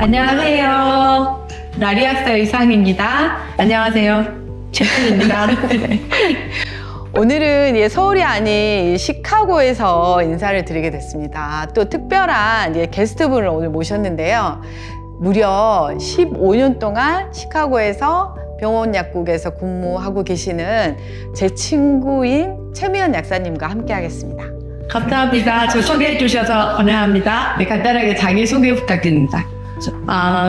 안녕하세요. 라리아스 의상입니다. 안녕하세요. 제프입니다. 오늘은 서울이 아닌 시카고에서 인사를 드리게 됐습니다. 또 특별한 게스트분을 오늘 모셨는데요. 무려 15년 동안 시카고에서 병원 약국에서 근무하고 계시는 제 친구인 최미연 약사님과 함께 하겠습니다. 감사합니다. 저 소개해 주셔서 환영합니다. 네, 간단하게 자기소개 부탁드립니다.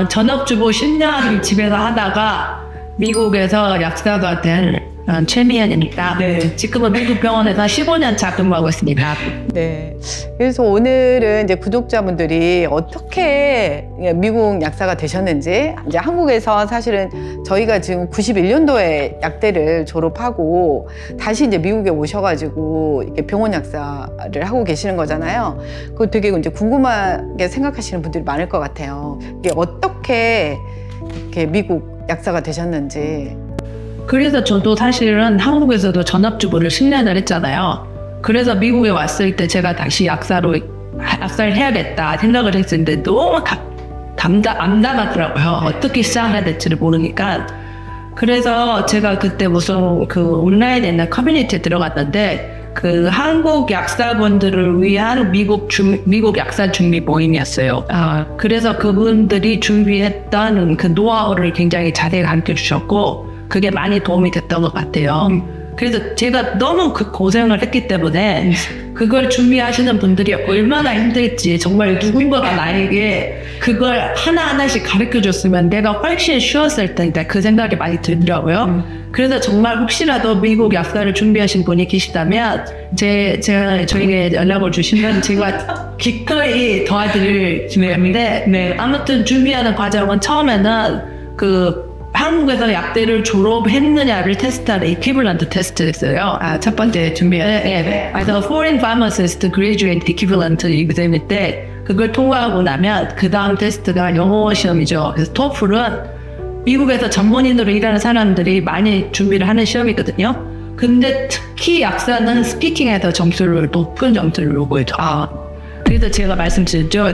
전업주부 10년 집에서 하다가 미국에서 약사가 된 최미연입니다. 네. 지금은 미국 병원에서 15년 차 근무하고 있습니다. 네. 그래서 오늘은 이제 구독자분들이 어떻게 미국 약사가 되셨는지, 이제 한국에서 사실은 저희가 지금 91년도에 약대를 졸업하고 다시 이제 미국에 오셔가지고 이렇게 병원 약사를 하고 계시는 거잖아요. 그거 되게 이제 궁금하게 생각하시는 분들이 많을 것 같아요. 이게 어떻게 이렇게 미국 약사가 되셨는지. 그래서 저도 사실은 한국에서도 전업주부를 10년을 했잖아요. 그래서 미국에 왔을 때 제가 다시 약사를 해야겠다 생각을 했었는데 너무 암담하더라고요. 어떻게 시작해야 될지를 모르니까. 그래서 제가 그때 무슨 그 온라인에 있는 커뮤니티에 들어갔는데 그 한국 약사분들을 위한 미국 약사 준비 모임이었어요. 그래서 그분들이 준비했던 그 노하우를 굉장히 자세히 가르쳐 주셨고 그게 많이 도움이 됐던 것 같아요. 그래서 제가 너무 그 고생을 했기 때문에 그걸 준비하시는 분들이 얼마나 힘들지, 정말 누군가가 나에게 그걸 하나하나씩 가르쳐 줬으면 내가 훨씬 쉬웠을 텐데 그 생각이 많이 들더라고요. 그래서 정말 혹시라도 미국 약사를 준비하신 분이 계시다면 저에게 연락을 주시면 제가 기꺼이 도와드릴 준비인데, 네. 아무튼 준비하는 과정은 처음에는 한국에서 약대를 졸업했느냐를 테스트하는 이퀴벌런트 테스트였어요. 첫 번째 그래서 Foreign Pharmacist Graduate Equivalent exam일 때 그걸 통과하고 나면 그 다음 테스트가 영어 시험이죠. 그래서 TOEFL은 미국에서 전문인으로 일하는 사람들이 많이 준비를 하는 시험이거든요. 근데 특히 약사는 스피킹에서 높은 점수를 요구해줘. 그래서 제가 말씀드렸죠.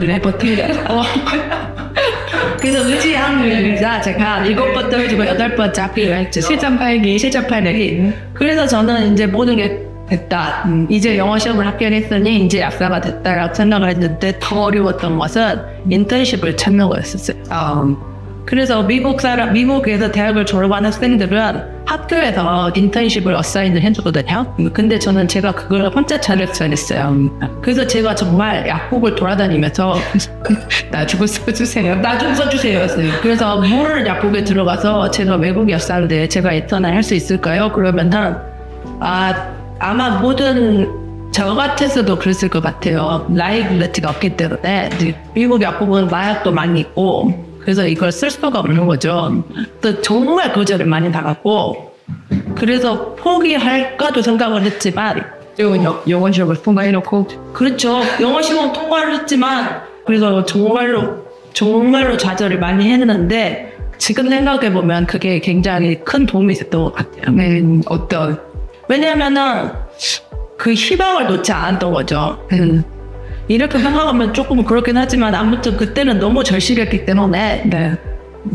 그래서 의지합니다. 제가 7번 떨어지고 8번 잡기로 했죠. 실전 8기. 그래서 저는 이제 모든 게 됐다. 이제 영어 시험을 합격했으니 이제 약사가 됐다라고 생각을 했는데 더 어려웠던 것은 인턴십을 찾는 거였었어요. 그래서 미국에서 대학을 졸업한 학생들은 학교에서 인턴십을 어사인을 해주거든요. 근데 제가 그걸 혼자 찾았어요. 그래서 제가 정말 약국을 돌아다니면서 나 좀 써주세요. 그래서 모르는 약국에 들어가서 제가 외국 약사인데 제가 인턴을 할 수 있을까요? 그러면은 아마 저 같아서도 그랬을 것 같아요. 라이빌리티가 없기 때문에 미국 약국은 마약도 많이 있고 그래서 이걸 쓸 수가 없는 거죠. 또 정말 거절을 많이 당했고 그래서 포기할까도 생각을 했지만 영어 시험을 통과해놓고 그렇죠. 영어 시험 통과를 했지만 그래서 정말로 좌절을 많이 했는데 지금 생각해보면 그게 굉장히 큰 도움이 됐던 것 같아요. 왜냐면은 그 희망을 놓지 않았던 거죠. 이렇게 생각하면 조금 그렇긴 하지만 아무튼 그때는 너무 절실했기 때문에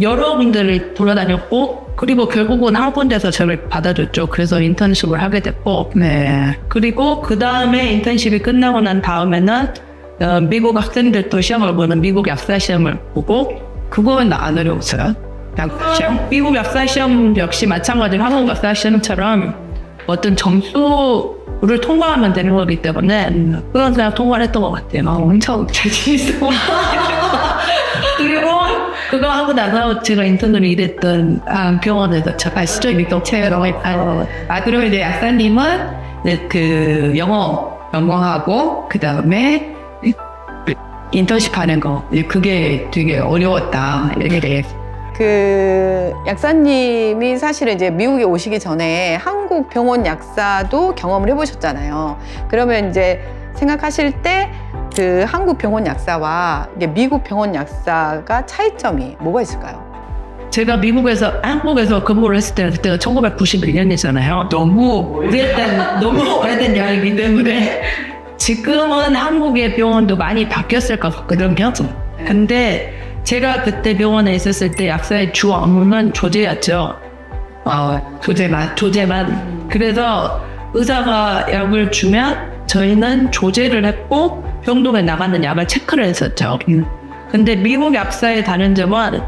여러 군데를 돌아다녔고 그리고 결국은 한 군데서 저를 받아줬죠. 그래서 인턴십을 하게 됐고 그리고 그 다음에 인턴십이 끝나고 난 다음에는 미국 학생들도 시험을 보는 미국 약사 시험을 보고 그거는 안 어려웠어요. 미국 약사 시험 역시 마찬가지로 한국 약사 시험처럼 어떤 점수를 통과하면 되는 거기 때문에 그건 그냥 통과를 했던 것 같아요. 엄청 자신 있어. 그리고 그거 하고 나서 제가 인턴으로 일했던 병원에서 제가 시절이 체험을 그리고 이제 약사님은 그 영어하고 그 다음에 인턴십 하는 거 그게 되게 어려웠다. 그 약사님이 사실은 이제 미국에 오시기 전에 한국 병원 약사도 경험을 해보셨잖아요. 그러면 이제 생각하실 때 그 한국 병원 약사와 이게 미국 병원 약사가 차이점이 뭐가 있을까요? 제가 한국에서 근무를 했을 때는 그때가 1991년이잖아요. 너무 오래된 이야기이기 때문에 지금은 한국의 병원도 많이 바뀌었을 것 같거든요. 근데 제가 그때 병원에 있었을 때 약사의 주 업무는 조제였죠. 조제만. 그래서 의사가 약을 주면 저희는 조제를 했고 병동에 나가는 약을 체크를 했었죠. 근데 미국 약사의 다른 점은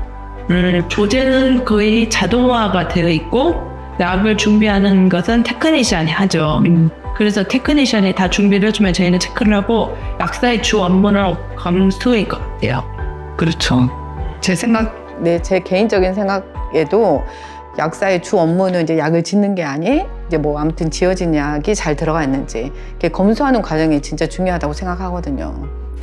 조제는 거의 자동화가 되어 있고 약을 준비하는 것은 테크니션이 하죠. 그래서 테크니션이 다 준비를 해주면 저희는 체크를 하고 약사의 주 업무는 검수인 것 같아요. 그렇죠. 제 개인적인 생각에도 약사의 주 업무는 이제 약을 짓는 게 아닌 이제 뭐 아무튼 지어진 약이 잘 들어가 있는지 검수하는 과정이 진짜 중요하다고 생각하거든요.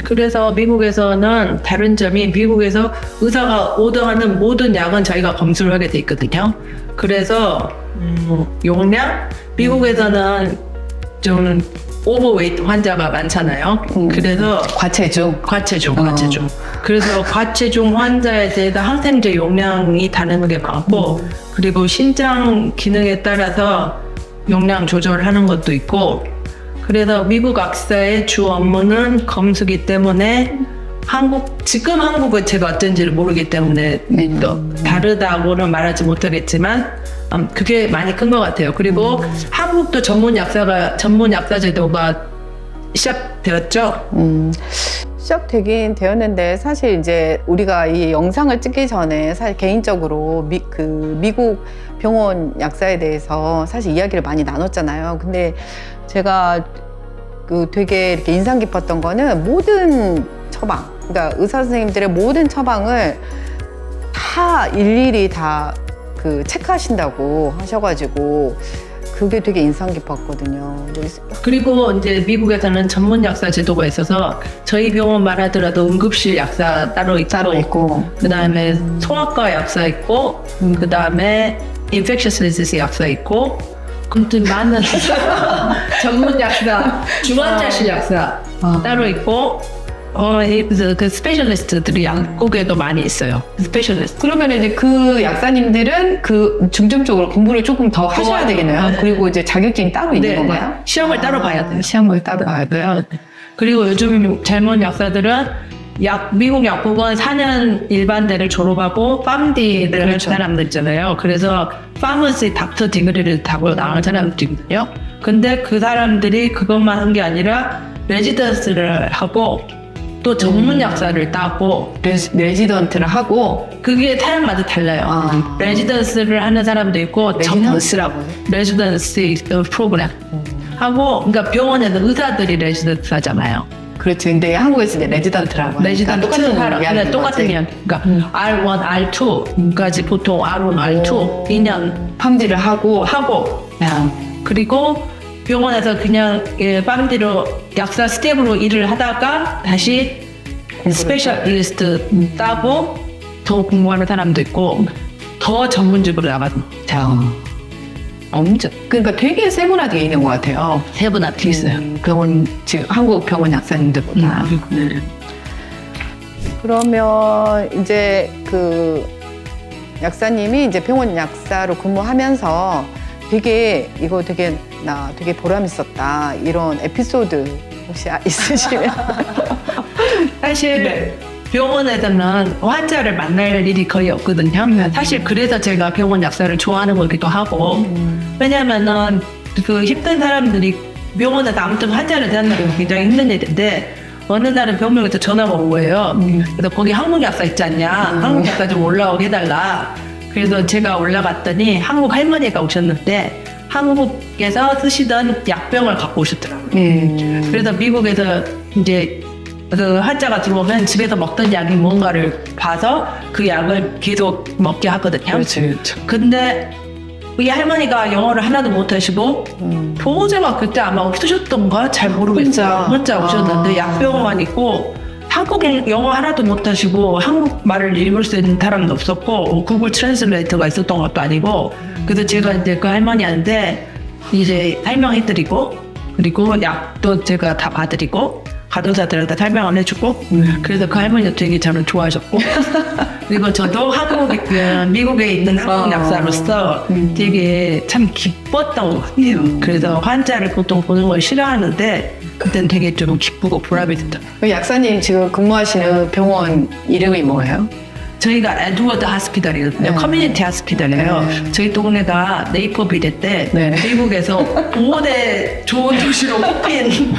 그래서 미국에서는 다른 점이 미국에서 의사가 오더하는 모든 약은 저희가 검수를 하게 돼 있거든요. 그래서 용량 미국에서는 좀 오버웨이트 환자가 많잖아요. 그래서 과체중. 그래서 과체중 환자에 대해서 항생제 용량이 다른 게 많고 그리고 신장 기능에 따라서 용량 조절을 하는 것도 있고 그래서 미국 약사의 주 업무는 검수기 때문에 지금 한국은 제가 어쩐지를 모르기 때문에 또 다르다고는 말하지 못하겠지만 그게 많이 큰 것 같아요. 그리고 한국도 전문 약사 제도가 시작되었죠. 시작되긴 되었는데 사실 이제 우리가 이 영상을 찍기 전에 사실 개인적으로 미국 병원 약사에 대해서 사실 이야기를 많이 나눴잖아요. 근데 제가 되게 이렇게 인상 깊었던 거는 모든 처방, 그러니까 의사 선생님들의 모든 처방을 다 일일이 다 체크하신다고 하셔가지고 그게 되게 인상 깊었거든요. 그리고 이제 미국에서는 전문 약사 제도가 있어서 저희 병원만 하더라도 응급실 약사 따로 있고 그다음에 소아과 약사 있고 그다음에 infectious disease 약사 있고 아무튼 많은 전문 약사, 중환자실 약사 따로 있고 그 스페셜리스트들이 양국에도 많이 있어요. 스페셜리스트. 그러면 이제 그 약사님들은 중점적으로 공부를 조금 더 하셔야 되겠네요. 그리고 이제 자격증이 따로 있는 건가요? 시험을 따로 봐야 돼요. 시험을 따로 봐야 돼요. 그리고 요즘 젊은 약사들은 미국 약국은 4년 일반대를 졸업하고 PharmD를 한 사람들 있잖아요. 그래서 파머시 닥터 디그리를 타고 나온 사람들이거든요. 근데 그 사람들이 그것만 한 게 아니라 레지던스를 하고 또 전문 약사를 따고 레지던트를 하고 그게 사람마다 달라요. 레지던스를 하는 사람도 있고 레지던스 프로그램 하고 그러니까 병원에서 의사들이 레지던스 하잖아요. 그렇죠. 근데 한국에서 이제 레지던트라고 하니까 똑같은 이야기. 그러니까 R1, R2까지 보통 R1, R2 2년 팜디를 하고 그리고 병원에서 그냥 팜디로 약사 스텝으로 일을 하다가 다시 스페셜리스트 따고 더 공부하는 사람도 있고 더 전문직으로 나가는 엄청 그러니까 되게 세분화되어 있는 것 같아요. 세분화되어 있어요. 지금 한국 병원 약사님들보다. 그러면 이제 약사님이 이제 병원 약사로 근무하면서 나 되게 보람 있었다 이런 에피소드 혹시 있으시면? 사실 병원에서는 환자를 만날 일이 거의 없거든요. 사실 그래서 제가 병원 약사를 좋아하는 거기도 하고 왜냐면은 힘든 사람들이 병원에서 아무튼 환자를 대하는 게 굉장히 힘든 일인데 어느 날은 병원에서 전화가 온 거예요. 그래서 거기 한국 약사 있지 않냐? 한국 약사 좀 올라오게 해달라. 그래서 제가 올라갔더니 한국 할머니가 오셨는데 한국에서 쓰시던 약병을 갖고 오셨더라고요. 그래서 미국에서 이제 환자가 들어오면 집에서 먹던 약이 뭔가를 봐서 그 약을 계속 먹게 하거든요. 그렇죠. 근데 이 할머니가 영어를 하나도 못하시고 보호자가 그때 아마 없으셨던가 잘 모르겠어요. 혼자 오셨는데 약병만 있고 한국에 영어 하나도 못하시고 한국말을 읽을 수 있는 사람도 없었고 구글 트랜슬레이터가 있었던 것도 아니고 그래서 제가 이제 그 할머니한테 이제 설명해드리고 그리고 약도 제가 다 봐드리고 간호사들한테 설명을 해주고 그래서 그 할머니가 되게 저를 좋아하셨고 그리고 저도 미국에 있는 한국 약사로서 되게 참 기뻤던 것 같아요. 그래서 환자를 보통 보는 걸 싫어하는데 그때는 되게 좀 기쁘고 보람이 됐다. 약사님 지금 근무하시는 병원 이름이 뭐예요? 저희가 에드워드 하스피털이거든요. 네. 커뮤니티 하스피털이에요. 네. 저희 동네가 네이버 비례 때 네. 미국에서 5대 좋은 도시로 꼽힌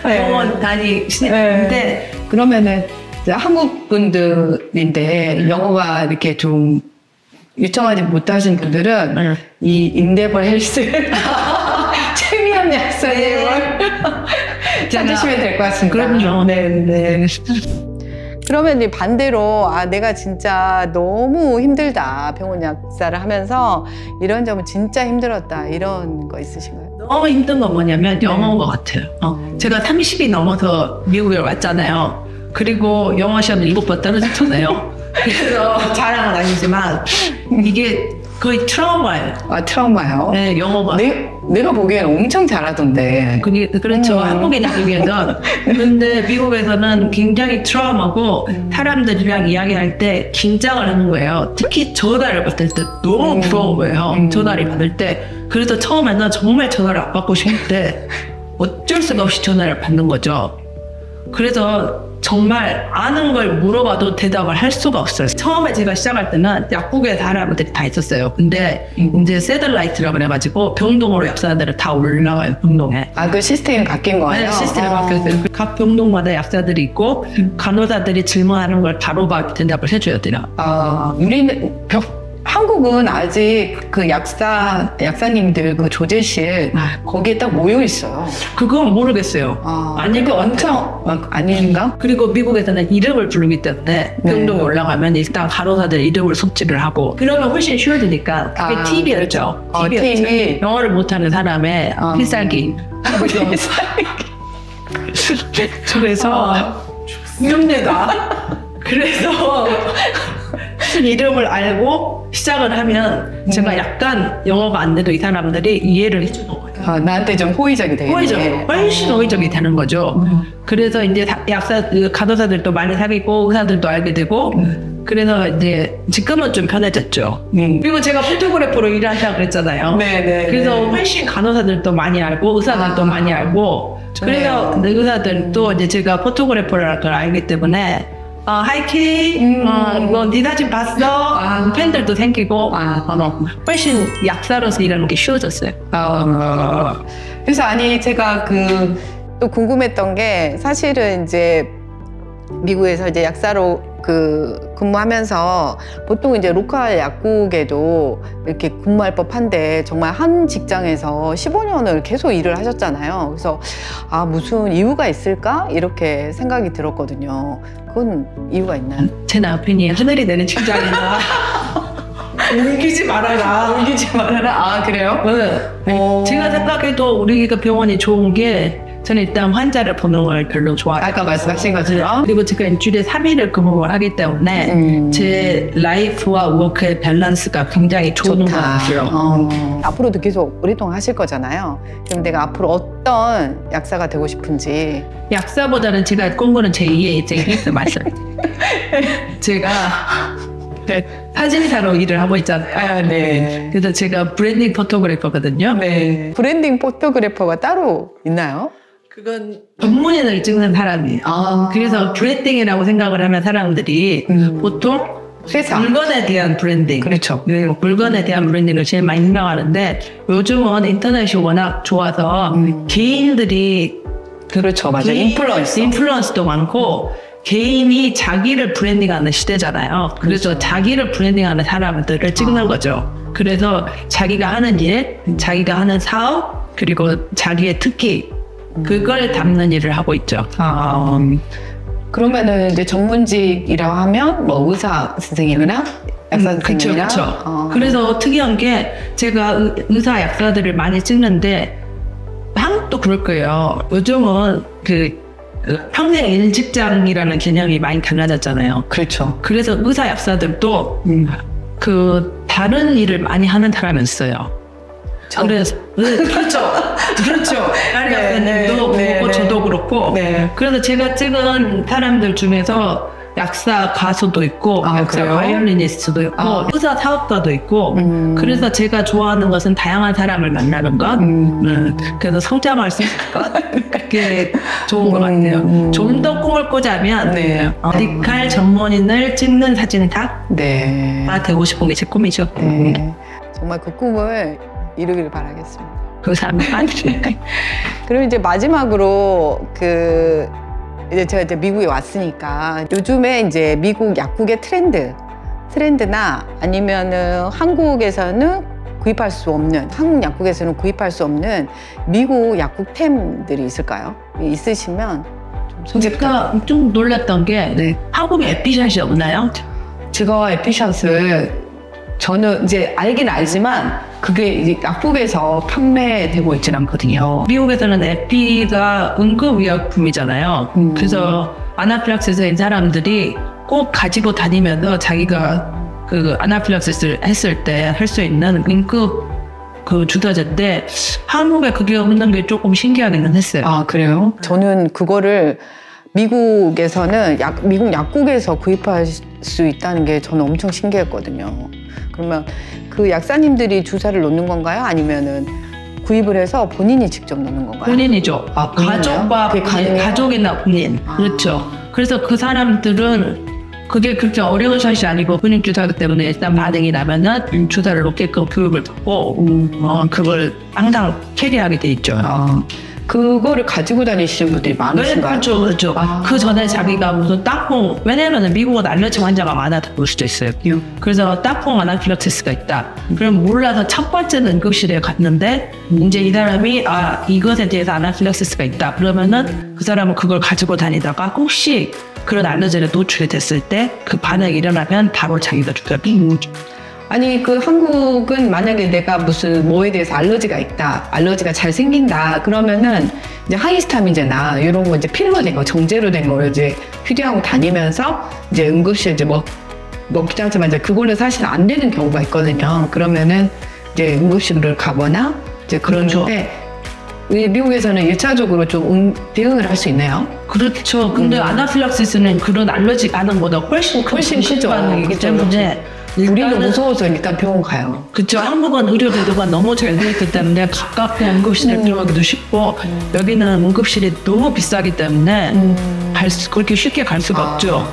병원 다니시는데 그러면은 이제 한국 분들인데 영어가 이렇게 좀 유창하지 못하신 분들은 이 인데버 헬스 최미연 약사님을 찾으시면 될 것 같습니다. 그럼요. 네. 그러면 이제 반대로 내가 진짜 너무 힘들다 병원 약사를 하면서 이런 점은 진짜 힘들었다 이런 거 있으신가요? 너무 힘든 건 뭐냐면 영어인 것 같아요. 제가 30이 넘어서 미국에 왔잖아요. 그리고 영어 시험을 7번 떨어졌잖아요. 그래서 자랑은 아니지만 이게 거의 트라우마예요. 트라우마요? 네, 영어가. 내가 보기엔 엄청 잘하던데. 그렇죠. 한국인에 비해서. 근데 미국에서는 굉장히 트라우마고 사람들이랑 이야기할 때 긴장을 하는 거예요. 특히 전화를 받을 때 너무 부러운 거예요. 전화를 받을 때. 그래서 처음에는 정말 전화를 안 받고 싶은데 어쩔 수가 없이 전화를 받는 거죠. 그래서 정말 아는 걸 물어봐도 대답을 할 수가 없어요. 처음에 제가 시작할 때는 약국에 사람들이 다 있었어요. 근데 이제 새들라이트라고 그래가지고 병동으로 약사들을 다 올라가요, 병동에. 그 시스템이 바뀐 거예요? 네, 시스템이 바뀌었어요. 각 병동마다 약사들이 있고 간호사들이 질문하는 걸 바로 대답을 해줘야 돼요. 우리는 한국은 아직 그 약사님들 그 조제실 거기에 딱 모여 있어요. 그건 모르겠어요. 아니 그 엄청 아닌가? 그리고 미국에서는 이름을 부르기 때문에 병동에 올라가면 일단 간호사들 이름을 숙지를 하고 그러면 훨씬 쉬워지니까 그게 팁이었죠. 팁이 영어를 못하는 사람의 필살기. 그래서 위험내다. 그래서 이름을 알고 시작을 하면 제가 약간 영어가 안 돼도 이 사람들이 이해를 해주는 거예요. 나한테 좀 호의적이 되겠네. 훨씬 호의적이 되는 거죠. 그래서 이제 간호사들도 많이 사귀고 의사들도 알게 되고 그래서 이제 지금은 좀 편해졌죠. 그리고 제가 포토그래퍼로 일하자고 그랬잖아요. 그래서 훨씬 간호사들도 많이 알고 의사들도 많이 알고 그래서 의사들도 이제 제가 포토그래퍼라는 걸 알기 때문에 하이 케이, 네 사진 봤어? 팬들도 생기고 훨씬 약사로서 일하는 게 쉬워졌어요. 그래서 제가 또 궁금했던 게 사실은 이제 미국에서 이제 약사로 근무하면서 보통 이제 로컬 약국에도 이렇게 근무할 법한데 정말 한 직장에서 15년을 계속 일을 하셨잖아요. 그래서 무슨 이유가 있을까? 이렇게 생각이 들었거든요. 그건 이유가 있나요? 제 남편이 하늘이 내는 직장이다. 울기지 말아라. 그래요? 네. 제가 생각해도 우리가 병원이 좋은 게 저는 일단 환자를 보는 걸 별로 좋아해요. 아까 말씀하신 것처럼. 그리고 제가 일주일에 3일을 근무를 하기 때문에 제 라이프와 워크의 밸런스가 굉장히 좋은 것 같아요. 앞으로도 계속 오랫동안 하실 거잖아요. 그럼 내가 앞으로 어떤 약사가 되고 싶은지. 약사보다는 제가 꿈꾸는 제2의 인생이 맞아요. 제가 사진사로 일을 하고 있잖아요. 그래서 제가 브랜딩 포토그래퍼거든요. 브랜딩 포토그래퍼가 따로 있나요? 그건 전문인을 찍는 사람이에요. 그래서 브랜딩이라고 생각을 하면 사람들이 보통 물건에 대한 브랜딩. 그렇죠. 물건에 대한 브랜딩을 제일 많이 생각하는데 요즘은 인터넷이 워낙 좋아서 개인들이 그렇죠. 맞아요. 인플루언스도 많고 개인이 자기를 브랜딩하는 시대잖아요. 그래서 자기를 브랜딩하는 사람들을 찍는 거죠. 그래서 자기가 하는 일, 자기가 하는 사업, 그리고 자기의 특기 그걸 담는 일을 하고 있죠. 그러면은 이제 전문직이라고 하면 뭐 의사 선생님이나 약사 선생님이나 그렇죠. 그래서 특이한 게 제가 의사 약사들을 많이 찍는데 한국도 그럴 거예요. 요즘은 평생 일직장이라는 개념이 많이 달라졌잖아요. 그렇죠. 그래서 의사 약사들도 다른 일을 많이 하는 사람이 있어요. 그래서 그렇죠. 다른 약사님도 그렇고 저도 그렇고. 그래서 제가 찍은 사람들 중에서 약사 가수도 있고, 약사 바이올리니스트도 있고, 의사 사업가도 있고. 그래서 제가 좋아하는 것은 다양한 사람을 만나는 것. 그래서 성장할 수 있을 것. 그게 좋은 것 같아요. 좀 더 꿈을 꾸자면 네. 메디칼 전문인을 찍는 사진가 네. 되고 싶은 게 제 꿈이죠. 네. 정말 그 꿈을 이루기를 바라겠습니다. 감사합니다. 그럼 이제 마지막으로 이제 제가 이제 미국에 왔으니까 요즘에 이제 미국 약국의 트렌드나 아니면은 한국 약국에서는 구입할 수 없는 미국 약국템들이 있을까요? 있으시면 좀 제가 좀 놀랐던 게 한국에 에피샷이 없나요? 제가 에피샷을 저는 이제 알긴 알지만 그게 이제 약국에서 판매되고 있진 않거든요. 미국에서는 에피가 응급의약품이잖아요. 그래서 아나필락시스인 사람들이 꼭 가지고 다니면서 자기가 그 아나필락시스를 했을 때 할 수 있는 응급 그 주사제인데 한국에 그게 없는 게 조금 신기하기는 했어요. 아, 그래요? 저는 그거를 미국에서는 미국 약국에서 구입할 수 있다는 게 저는 엄청 신기했거든요. 그러면 그 약사님들이 주사를 놓는 건가요? 아니면은 구입을 해서 본인이 직접 놓는 건가요? 본인이죠. 가족과 그게 가능해요? 가족이나 본인. 그렇죠. 그래서 그 사람들은 그게 그렇게 어려운 샷이 아니고 근육 주사기 때문에 일단 반응이 나면은 주사를 놓게끔 교육을 받고 그걸 항상 캐리하게 돼 있죠. 그거를 가지고 다니시는 분들이 많으신가요? 그렇죠. 그 전에 자기가 무슨 딱콩, 왜냐면은 미국은 알레르기 환자가 많아서 볼 수도 있어요. 그래서 딱콩 아나필락시스가 있다. 그럼 몰라서 첫 번째는 응급실에 갔는데 이제 이 사람이 이것에 대해서 아나필락시스가 있다. 그러면은 그 사람은 그걸 가지고 다니다가 혹시 그런 알레르기에 노출이 됐을 때 그 반응이 일어나면 바로 자기가 주사를 줘. 아니 그 한국은 만약에 내가 무슨 뭐에 대해서 알러지가 있다, 알러지가 잘 생긴다 그러면은 이제 하이스타민제나 이런 거 이제 필로 된 거, 정제로 된 거 이제 휴대하고 다니면서 이제 응급실 이제 먹기도 하지만 이제 그걸로 사실 안 되는 경우가 있거든요. 그러면은 이제 응급실을 가거나 이제 그러는데 미국에서는 1차적으로 좀 대응을 할 수 있나요? 그렇죠. 근데 아나필락시스는 그런 알러지 반응보다 훨씬 크죠. 반응이기 때문에 우리는 무서워서 일단 병원 가요. 그렇죠. 한국은 의료 제도가 너무 잘 돼 있기 때문에 가깝게 응급실에 들어가기도 쉽고 여기는 응급실이 너무 비싸기 때문에 그렇게 쉽게 갈 수가 없죠.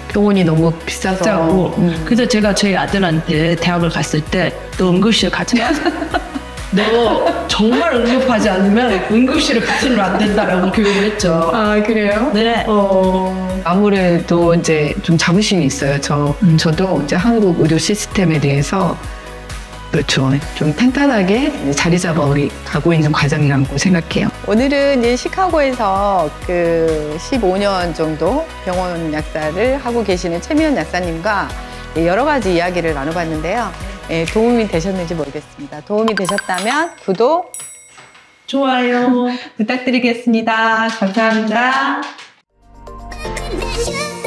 병원이 너무 비싸서. 그래서 제가 제 아들한테 대학을 갔을 때 또 응급실 같이 너 정말 응급하지 않으면 응급실을 가지면 안 된다라고 교육을 했죠. 아, 그래요? 네. 아무래도 이제 좀 자부심이 있어요. 저도 이제 한국 의료 시스템에 대해서 그렇죠. 좀 탄탄하게 자리 잡아 가고 있는 과정이라고 생각해요. 오늘은 이제 시카고에서 15년 정도 병원 약사를 하고 계시는 최미연 약사님과 여러 가지 이야기를 나눠봤는데요. 도움이 되셨는지 모르겠습니다. 도움이 되셨다면 구독, 좋아요 부탁드리겠습니다. 감사합니다. Mission